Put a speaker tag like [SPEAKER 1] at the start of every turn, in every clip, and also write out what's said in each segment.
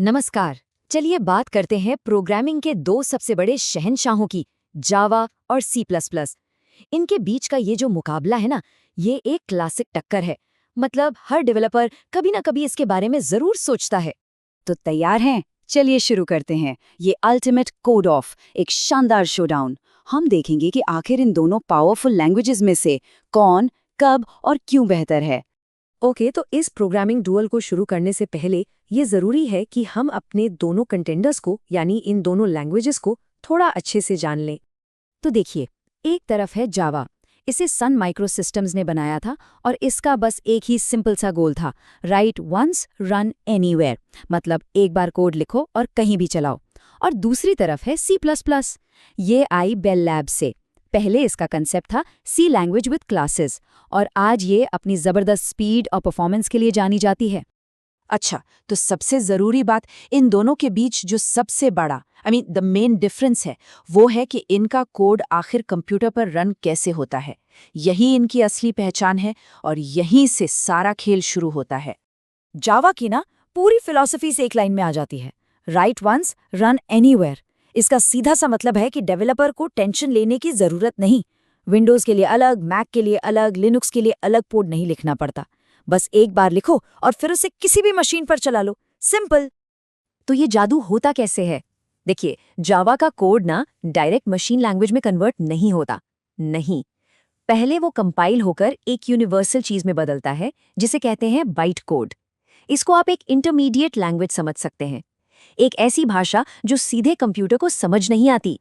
[SPEAKER 1] नमस्कार। चलिए बात करते हैं प्रोग्रामिंग के दो सबसे बड़े शहंशाहों की, जावा और सी प्लस प्लस। इनके बीच का ये जो मुकाबला है ना, ये एक क्लासिक टक्कर है। मतलब हर डेवलपर कभी ना कभी इसके बारे में जरूर सोचता है।
[SPEAKER 2] तो तैयार हैं? चलिए शुरू करते हैं ये अल्टीमेट कोड ऑफ, एक शानदार शोडाउन। हम देखेंगे कि आखिर इन दोनों पावरफुल लैंग्वेजेस में से कौन, कब और क्यों बेहतर है।
[SPEAKER 1] ओके, तो इस प्रोग्रामिंग डुअल को शुरू करने से पहले ये जरूरी है कि हम अपने दोनों कंटेंडर्स को, यानी इन दोनों लैंग्वेजेस को थोड़ा अच्छे से जान लें। तो देखिए, एक तरफ है जावा। इसे सन माइक्रोसिस्टम्स ने बनाया था और इसका बस एक ही सिंपल सा गोल था, राइट वंस रन एनीवेयर, मतलब एक बार कोड लिखो और कहीं भी चलाओ। और दूसरी तरफ है सी प्लस प्लस। ये आई बेल लैब से। पहले इसका कंसेप्ट था सी लैंग्वेज विद क्लासेस, और आज ये अपनी ज़बरदस्त स्पीड और परफॉर्मेंस के लिए जानी जाती है।
[SPEAKER 2] अच्छा, तो सबसे ज़रूरी बात, इन दोनों के बीच जो सबसे बड़ा द मेन डिफरेंस है, वो है कि इनका कोड आखिर कंप्यूटर पर रन कैसे होता है। यही इनकी असली पहचान है और यहीं से सारा खेल शुरू होता है।
[SPEAKER 1] जावा की ना पूरी फिलॉसफी से एक लाइन में आ जाती है, राइट वंस रन एनीवेयर। इसका सीधा सा मतलब है कि डेवलपर को टेंशन लेने की ज़रूरत नहीं। विंडोज़ के लिए अलग, मैक के लिए अलग, लिनक्स के लिए अलग कोड नहीं लिखना पड़ता। बस एक बार लिखो और फिर उसे किसी भी मशीन पर चला लो, सिंपल। तो ये जादू होता कैसे है? देखिए, जावा का कोड ना डायरेक्ट मशीन लैंग्वेज में कन्वर्ट नहीं होता। नहीं, पहले वो कंपाइल होकर एक यूनिवर्सल चीज में बदलता है, जिसे कहते हैं बाइट कोड। इसको आप एक इंटरमीडिएट लैंग्वेज समझ सकते हैं, एक ऐसी भाषा जो सीधे कंप्यूटर को समझ नहीं आती।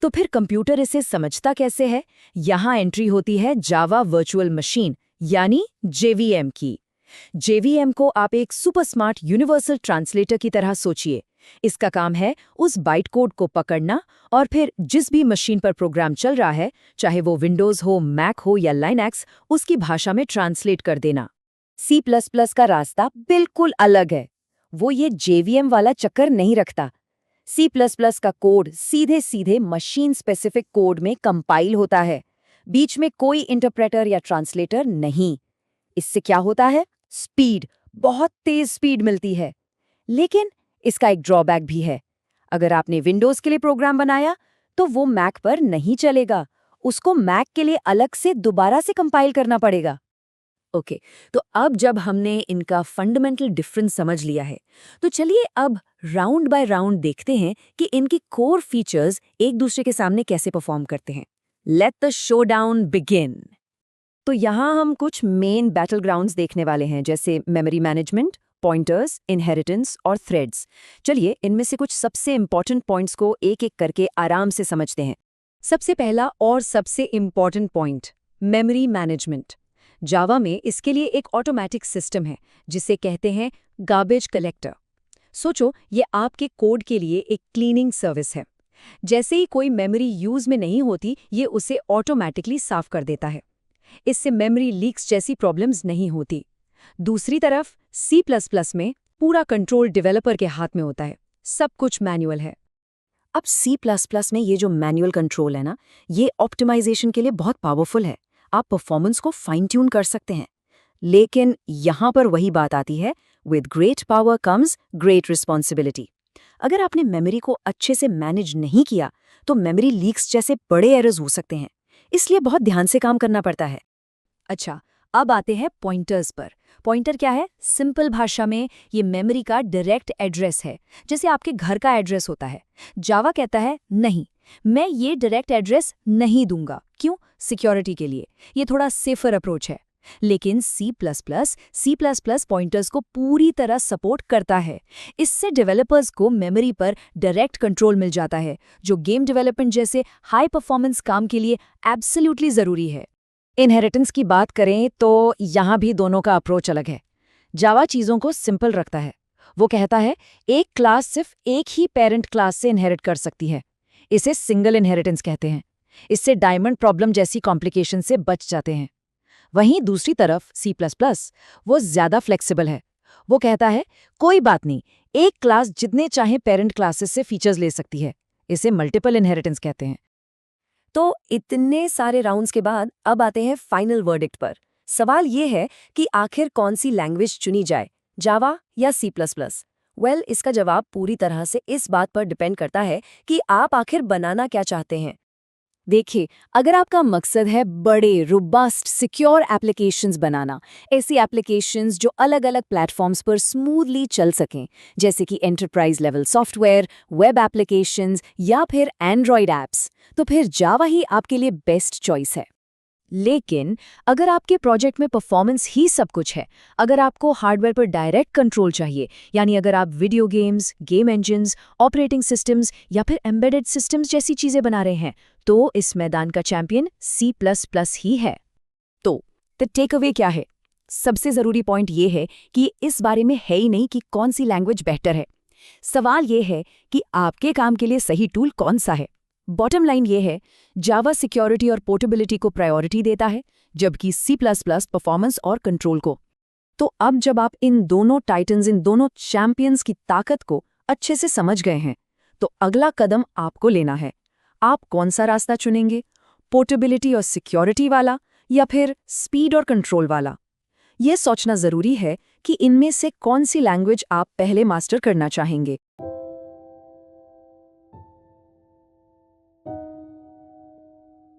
[SPEAKER 1] तो फिर कंप्यूटर इसे समझता कैसे है? यहाँ एंट्री होती है जावा वर्चुअल मशीन, यानी जेवीएम की। जेवीएम को आप एक सुपर स्मार्ट यूनिवर्सल ट्रांसलेटर की तरह सोचिए। इसका काम है उस बाइट कोड को पकड़ना और फिर जिस भी मशीन पर प्रोग्राम चल रहा है, चाहे वो विंडोज हो, मैक हो या लाइनक्स, उसकी भाषा में ट्रांसलेट कर देना। सी प्लस प्लस का रास्ता बिल्कुल अलग है। वो ये जेवीएम वाला चक्कर नहीं रखता। सी प्लस प्लस का कोड सीधे सीधे मशीन स्पेसिफिक कोड में कंपाइल होता है। बीच में कोई इंटरप्रेटर या ट्रांसलेटर नहीं। इससे क्या होता है? स्पीड, बहुत तेज स्पीड मिलती है। लेकिन इसका एक ड्रॉबैक भी है। अगर आपने विंडोज के लिए प्रोग्राम बनाया, तो वो मैक पर नहीं चलेगा। उसको मैक के लिए अलग से दोबारा से कंपाइल करना पड़ेगा। ओके, तो अब जब हमने इनका फंडामेंटल डिफरेंस समझ लिया है, तो चलिए अब राउंड बाय राउंड देखते हैं कि इनकी कोर फीचर्स एक दूसरे के सामने कैसे परफॉर्म करते हैं। Let the showdown begin. तो यहाँ हम कुछ मेन बैटल ग्राउंड्स देखने वाले हैं, जैसे मेमोरी मैनेजमेंट, पॉइंटर्स, इनहेरिटेंस और थ्रेड्स। चलिए इनमें से कुछ सबसे इंपॉर्टेंट पॉइंट्स को एक एक करके आराम से समझते हैं। सबसे पहला और सबसे इंपॉर्टेंट पॉइंट, मेमोरी मैनेजमेंट। जावा में इसके लिए एक ऑटोमेटिक सिस्टम है, जिसे कहते हैं गार्बेज कलेक्टर। सोचो, ये आपके कोड के लिए एक क्लीनिंग सर्विस है। जैसे ही कोई मेमोरी यूज में नहीं होती, ये उसे ऑटोमेटिकली साफ कर देता है। इससे मेमोरी लीक्स जैसी प्रॉब्लम्स नहीं होती। दूसरी तरफ सी प्लस प्लस में पूरा कंट्रोल डेवलपर के हाथ में होता है। सब कुछ मैनुअल है। अब सी प्लस प्लस में ये जो मैनुअल कंट्रोल है ना, ये ऑप्टिमाइजेशन के लिए बहुत पावरफुल है। आप परफॉर्मेंस को फाइन ट्यून कर सकते हैं। लेकिन यहाँ पर वही बात आती है, with great power comes great responsibility. अगर आपने मेमोरी को अच्छे से मैनेज नहीं किया, तो मेमोरी लीक्स जैसे बड़े एरर्स हो सकते हैं। इसलिए बहुत ध्यान से काम करना पड़ता है। अच्छा, अब आते हैं पॉइंटर्स पर। पॉइंटर क्या है? सिंपल भाषा में ये मेमोरी का डायरेक्ट एड्रेस है, जैसे आपके घर का एड्रेस होता है। जावा कहता है नहीं, मैं ये डायरेक्ट एड्रेस नहीं दूंगा। क्यों? सिक्योरिटी के लिए। ये थोड़ा सेफर अप्रोच है। लेकिन सी प्लस प्लस पॉइंटर्स को पूरी तरह सपोर्ट करता है। इससे डेवलपर्स को मेमोरी पर डायरेक्ट कंट्रोल मिल जाता है, जो गेम डेवलपमेंट जैसे हाई परफॉर्मेंस काम के लिए एब्सोल्युटली ज़रूरी है। इनहेरिटेंस की बात करें तो यहाँ भी दोनों का अप्रोच अलग है। जावा चीज़ों को सिंपल रखता है। वो कहता है एक क्लास सिर्फ एक ही पेरेंट क्लास से इनहेरिट कर सकती है। इसे सिंगल इनहेरिटेंस कहते हैं। इससे डायमंड प्रॉब्लम जैसी कॉम्प्लिकेशन से बच जाते हैं। वहीं दूसरी तरफ सी प्लस प्लस वो ज़्यादा फ्लेक्सिबल है। वो कहता है कोई बात नहीं, एक क्लास जितने चाहे पेरेंट क्लासेस से फीचर्स ले सकती है। इसे मल्टीपल इनहेरिटेंस कहते हैं। तो इतने सारे राउंड्स के बाद अब आते हैं फाइनल वर्डिक्ट पर। सवाल ये है कि आखिर कौन सी लैंग्वेज चुनी जाए, जावा या सी प्लस प्लस।
[SPEAKER 3] इसका जवाब पूरी तरह से इस बात पर डिपेंड करता है कि आप आखिर बनाना क्या चाहते हैं।
[SPEAKER 2] देखिए, अगर आपका मकसद है बड़े, रोबस्ट, सिक्योर एप्लीकेशंस बनाना, ऐसी एप्लीकेशंस जो अलग-अलग प्लेटफॉर्म्स पर स्मूथली चल सकें, जैसे कि enterprise level software, web applications या फिर एंड्रॉयड ऐप्स, तो फिर जावा ही आपके लिए बेस्ट चॉइस है। लेकिन अगर आपके प्रोजेक्ट में परफॉर्मेंस ही सब कुछ है, अगर आपको हार्डवेयर पर डायरेक्ट कंट्रोल चाहिए, यानी अगर आप video games, game engines, operating systems या फिर एम्बेडेड सिस्टम्स जैसी चीजें बना रहे हैं, तो इस मैदान का चैंपियन C++ ही है। तो टेक अवे क्या है? सबसे जरूरी पॉइंट ये है कि इस बारे में है ही नहीं कि कौन सी लैंग्वेज बेहतर है। सवाल ये है कि आपके काम के लिए सही टूल कौन सा है। बॉटम लाइन ये है, जावा सिक्योरिटी और पोर्टेबिलिटी को प्रायोरिटी देता है, जबकि C++ परफॉर्मेंस और कंट्रोल को। तो अब जब आप इन दोनों टाइटन्स, इन दोनों चैंपियंस की ताकत को अच्छे से समझ गए हैं, तो अगला कदम आपको लेना है। आप कौन सा रास्ता चुनेंगे? पोर्टेबिलिटी और सिक्योरिटी वाला या फिर स्पीड और कंट्रोल वाला? यह सोचना जरूरी है कि इनमें से कौन सी लैंग्वेज आप पहले मास्टर करना चाहेंगे।